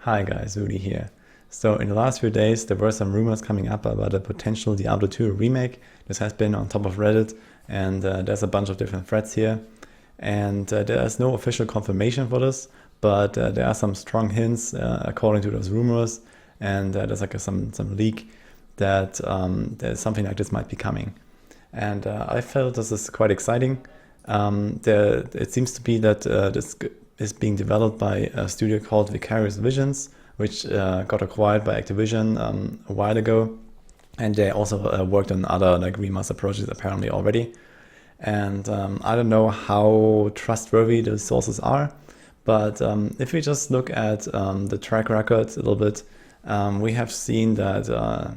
Hi guys, Rudy here. So in the last few days there were some rumors coming up about a potential Diablo 2 remake. This has been on top of Reddit and there's a bunch of different threads here. And there is no official confirmation for this, but there are some strong hints according to those rumors, and there's like some leak that there's something like this might be coming. And I felt this is quite exciting. It seems to be that this is being developed by a studio called Vicarious Visions, which got acquired by Activision a while ago, and they also worked on other like remaster projects apparently already. And I don't know how trustworthy the sources are, but if we just look at the track record a little bit, we have seen that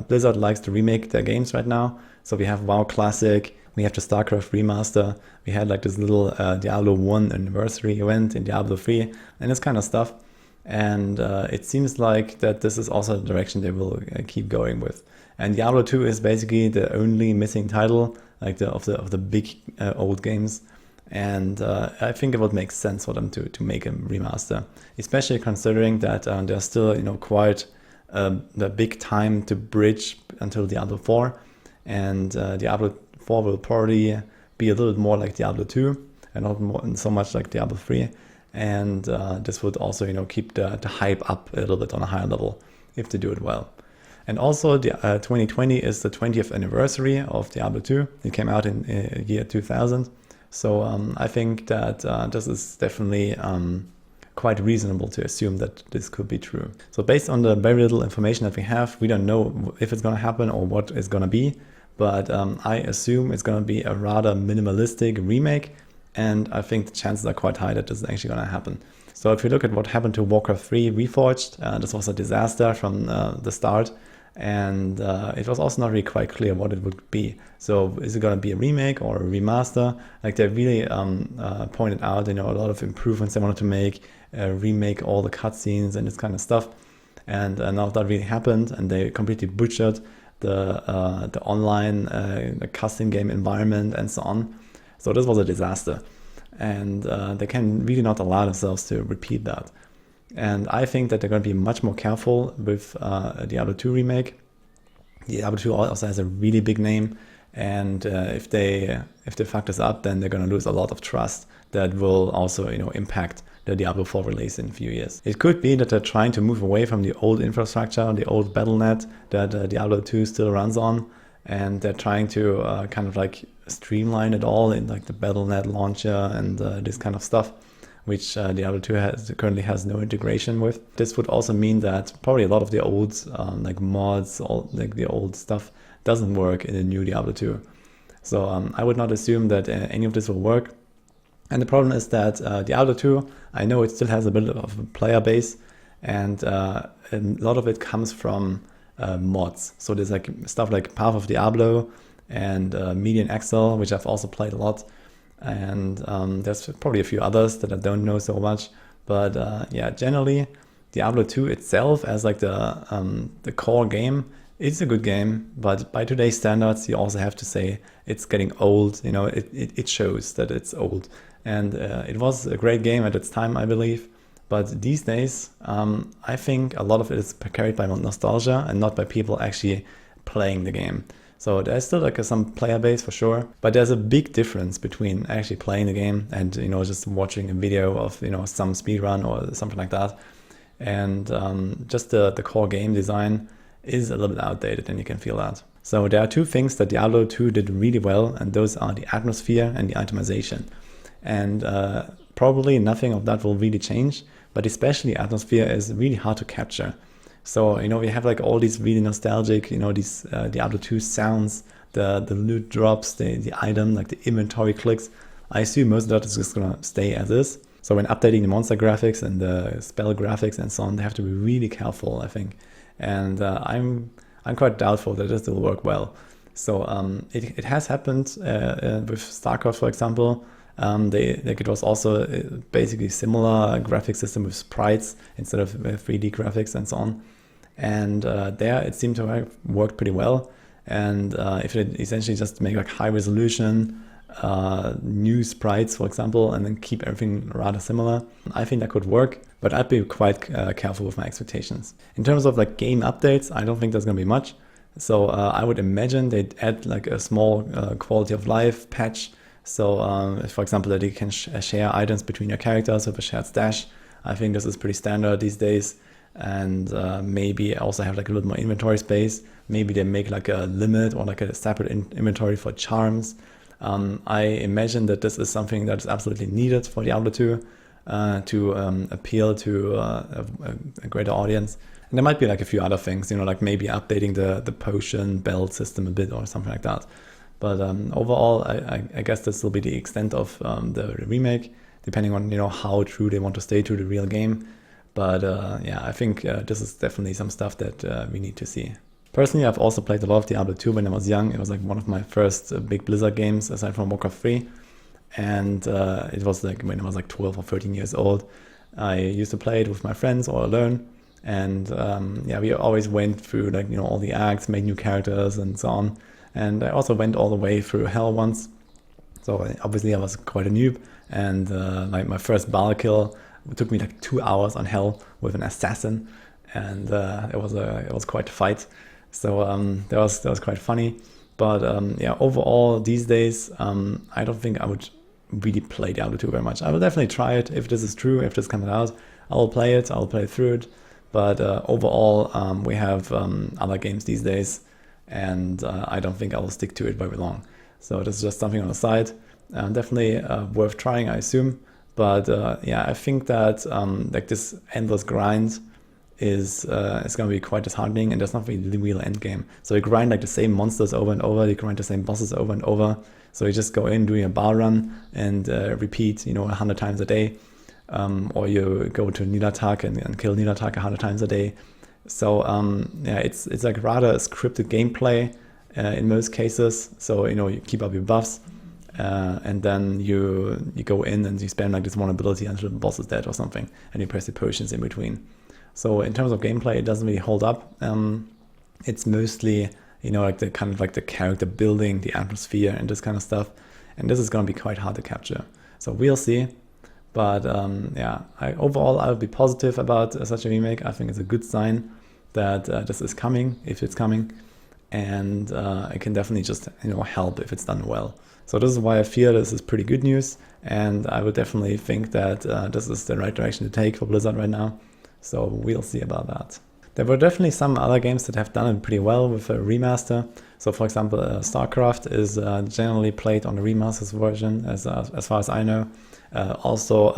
Blizzard likes to remake their games right now. So we have WoW Classic, we have the StarCraft remaster, we had like this little Diablo 1 anniversary event in Diablo 3 and this kind of stuff. And it seems like that this is also the direction they will keep going with. And Diablo 2 is basically the only missing title like of the big old games. And I think it would make sense for them to make a remaster, especially considering that there's still quite the big time to bridge until Diablo 4, and Diablo 4 will probably be a little bit more like Diablo 2 and not so much like Diablo 3, and this would also keep the hype up a little bit on a higher level if they do it well. And also, 2020 is the 20th anniversary of Diablo 2. It came out in year 2000. So I think that this is definitely quite reasonable to assume that this could be true. So based on the very little information that we have, we don't know if it's going to happen or what it's going to be. But I assume it's going to be a rather minimalistic remake. And I think the chances are quite high that this is actually going to happen. So if you look at what happened to Warcraft 3 Reforged, this was a disaster from the start. And it was also not really quite clear what it would be. So is it going to be a remake or a remaster? Like they really pointed out, a lot of improvements they wanted to make, remake all the cutscenes and this kind of stuff. And none of that really happened, and they completely butchered the online custom game environment and so on. So this was a disaster, and they can really not allow themselves to repeat that. And I think that they're going to be much more careful with a Diablo 2 remake. Diablo 2 also has a really big name, and if they fuck this up, then they're going to lose a lot of trust that will also impact the Diablo 4 release in a few years. It could be that they're trying to move away from the old infrastructure, the old BattleNet that Diablo 2 still runs on, and they're trying to kind of like streamline it all in like the BattleNet launcher and this kind of stuff, which Diablo 2 currently has no integration with. This would also mean that probably a lot of the old like mods, all like the old stuff doesn't work in the new Diablo 2. So I would not assume that any of this will work. And the problem is that Diablo 2, I know it still has a bit of a player base, and a lot of it comes from mods. So there's like stuff like Path of Diablo and Median Excel, which I've also played a lot. And there's probably a few others that I don't know so much, but yeah, generally Diablo 2 itself as like the core game, it's a good game, but by today's standards you also have to say it's getting old. It shows that it's old, and it was a great game at its time, I believe, but these days I think a lot of it is carried by nostalgia and not by people actually playing the game. So there's still like some player base for sure, but there's a big difference between actually playing the game and just watching a video of some speedrun or something like that. And just the core game design is a little bit outdated, and you can feel that. So there are two things that Diablo 2 did really well, and those are the atmosphere and the itemization. And probably nothing of that will really change, but especially atmosphere is really hard to capture. So, we have like all these really nostalgic, these Diablo 2 sounds, the loot drops, the item, like the inventory clicks. I assume most of that is just gonna stay as is. So when updating the monster graphics and the spell graphics and so on, they have to be really careful, I think. And I'm quite doubtful that this will work well. So it has happened with StarCraft, for example. It was also basically similar graphic system with sprites instead of 3D graphics and so on. And there it seemed to have worked pretty well. And if it essentially just make like high resolution, new sprites, for example, and then keep everything rather similar, I think that could work. but I'd be quite careful with my expectations. In terms of like game updates, I don't think there's gonna be much. So I would imagine they'd add like a small quality of life patch. So for example, that you can share items between your characters with a shared stash. I think this is pretty standard these days. And maybe also have like a little more inventory space. Maybe they make like a limit or like a separate inventory for charms. I imagine that this is something that is absolutely needed for Diablo 2 to appeal to a greater audience. And there might be like a few other things, like maybe updating the potion belt system a bit or something like that. But overall, I guess this will be the extent of the remake, depending on how true they want to stay to the real game. But yeah, I think this is definitely some stuff that we need to see. Personally, I've also played a lot of Diablo 2 when I was young. It was like one of my first big Blizzard games aside from Warcraft 3. And it was like when I was like 12 or 13 years old. I used to play it with my friends or alone. And yeah, we always went through like, all the acts, made new characters and so on. And I also went all the way through Hell once. So obviously I was quite a noob. And like my first bar kill, it took me like 2 hours on Hell with an assassin. And it was quite a fight. So that was quite funny. But yeah, overall these days, I don't think I would really play Diablo 2 very much. I will definitely try it if this is true, if this comes out. I will play it, I'll play through it. But overall, we have other games these days, and I don't think I will stick to it very long. So this is just something on the side. Definitely worth trying, I assume. But yeah, I think that like this endless grind is going to be quite disheartening, and there's not really the real end game. So you grind like the same monsters over and over, you grind the same bosses over and over. So you just go in doing a bar run and repeat, 100 times a day. Or you go to Nidatak and kill Nidatak 100 times a day. So yeah, it's like rather a scripted gameplay in most cases. So you keep up your buffs, and then you go in and you spam like this one ability until the boss is dead or something, and you press the potions in between. So in terms of gameplay, it doesn't really hold up. It's mostly like the kind of like the character building, the atmosphere, and this kind of stuff. And this is going to be quite hard to capture. So we'll see. But yeah, overall, I would be positive about such a remake. I think it's a good sign that this is coming, if it's coming. And it can definitely just help if it's done well. So this is why I feel this is pretty good news. And I would definitely think that this is the right direction to take for Blizzard right now. So we'll see about that. There were definitely some other games that have done it pretty well with a remaster. So for example, StarCraft is generally played on the remastered version as far as I know. Also,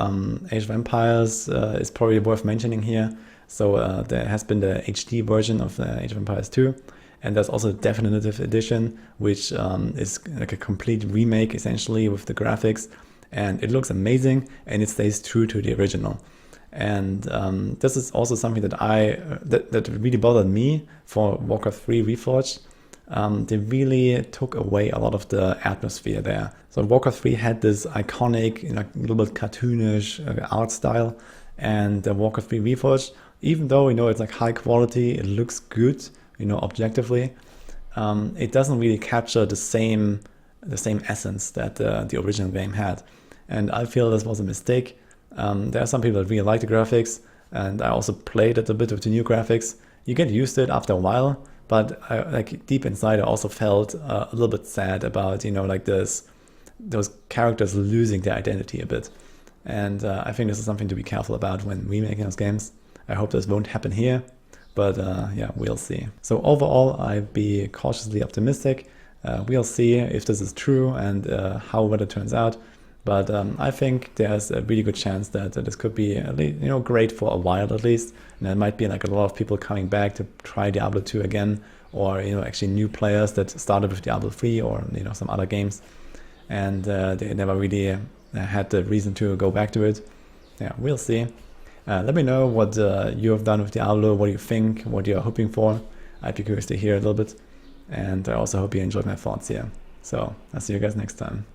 Age of Empires is probably worth mentioning here. So there has been the HD version of Age of Empires 2. And there's also a definitive edition, which is like a complete remake essentially with the graphics. And it looks amazing and it stays true to the original. And this is also something that that really bothered me for Warcraft 3 Reforged. They really took away a lot of the atmosphere there. So Warcraft 3 had this iconic, a little bit cartoonish art style, and Warcraft 3 Reforged, even though it's like high quality, it looks good, objectively, it doesn't really capture the same essence that the original game had, and I feel this was a mistake. There are some people that really like the graphics, and I also played it a bit with the new graphics. You get used to it after a while, but like deep inside I also felt a little bit sad about like those characters losing their identity a bit. And I think this is something to be careful about when remaking those games. I hope this won't happen here, but yeah, we'll see. So overall, I'd be cautiously optimistic. We'll see if this is true and how well it turns out. But I think there's a really good chance that this could be at least, great for a while at least. And there might be like a lot of people coming back to try Diablo 2 again, or actually new players that started with Diablo 3 or some other games, and they never really had the reason to go back to it. Yeah, we'll see. Let me know what you have done with Diablo, what you think, what you're hoping for. I'd be curious to hear a little bit. And I also hope you enjoyed my thoughts here. So I'll see you guys next time.